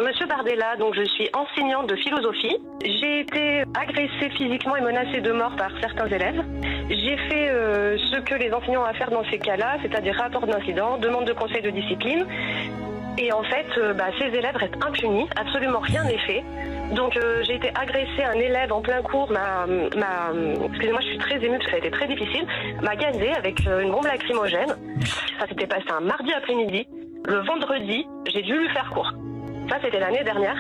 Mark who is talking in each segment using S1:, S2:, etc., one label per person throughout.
S1: Monsieur Bardella, donc je suis enseignante de philosophie. J'ai été agressée physiquement et menacée de mort par certains élèves. J'ai fait ce que les enseignants ont à faire dans ces cas-là, c'est-à-dire rapport d'incident, demande de conseil de discipline. Et en fait, ces élèves restent impunis, absolument rien n'est fait. Donc j'ai été agressée, un élève en plein cours excusez-moi, je suis très émue parce que ça a été très difficile, m'a gazé avec une bombe lacrymogène. Ça s'était passé un mardi après-midi. Le vendredi, j'ai dû lui faire cours. Ça, c'était l'année dernière.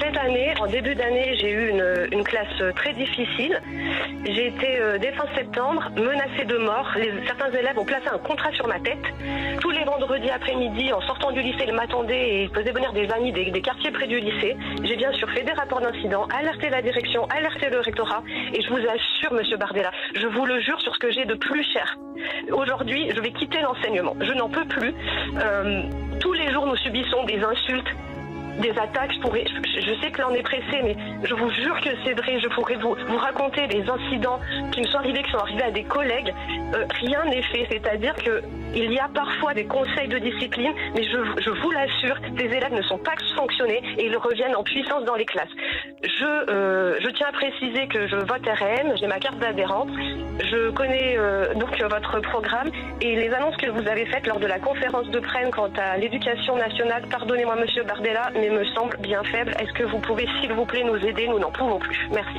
S1: Cette année, en début d'année, j'ai eu une classe très difficile. J'ai été, dès fin septembre, menacée de mort. Certains élèves ont placé un contrat sur ma tête. Tous les vendredis après-midi, en sortant du lycée, ils m'attendaient et ils faisaient venir des amis des quartiers près du lycée. J'ai bien sûr fait des rapports d'incident, alerté la direction, alerté le rectorat. Et je vous assure, monsieur Bardella, je vous le jure sur ce que j'ai de plus cher. Aujourd'hui, je vais quitter l'enseignement. Je n'en peux plus. Tous les jours, nous subissons des insultes, des attaques. Je sais que l'on est pressé, mais je vous jure que c'est vrai. Je pourrais vous raconter des incidents qui me sont arrivés à des collègues. Rien n'est fait. C'est-à-dire que il y a parfois des conseils de discipline, mais je vous l'assure, les élèves ne sont pas sanctionnés et ils reviennent en puissance dans les classes. Je tiens à préciser que je vote RN, j'ai ma carte d'adhérente. Je connais donc votre programme et les annonces que vous avez faites lors de la conférence de presse quant à l'éducation nationale, pardonnez-moi monsieur Bardella, mais me semble bien faible. Est-ce que vous pouvez s'il vous plaît nous aider? Nous n'en pouvons plus. Merci.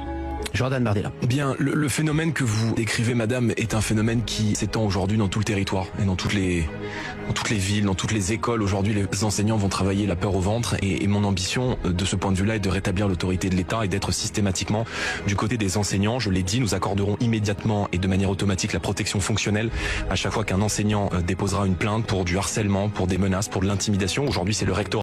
S2: Jordan Bardella.
S3: Bien, le phénomène que vous décrivez, madame, est un phénomène qui s'étend aujourd'hui dans tout le territoire et dans toutes les villes, dans toutes les écoles. Aujourd'hui, les enseignants vont travailler la peur au ventre et mon ambition de ce point de vue-là est de rétablir l'autorité de l'État et d'être systématiquement du côté des enseignants. Je l'ai dit, nous accorderons immédiatement et de manière automatique la protection fonctionnelle à chaque fois qu'un enseignant déposera une plainte pour du harcèlement, pour des menaces, pour de l'intimidation. Aujourd'hui, c'est le rectorat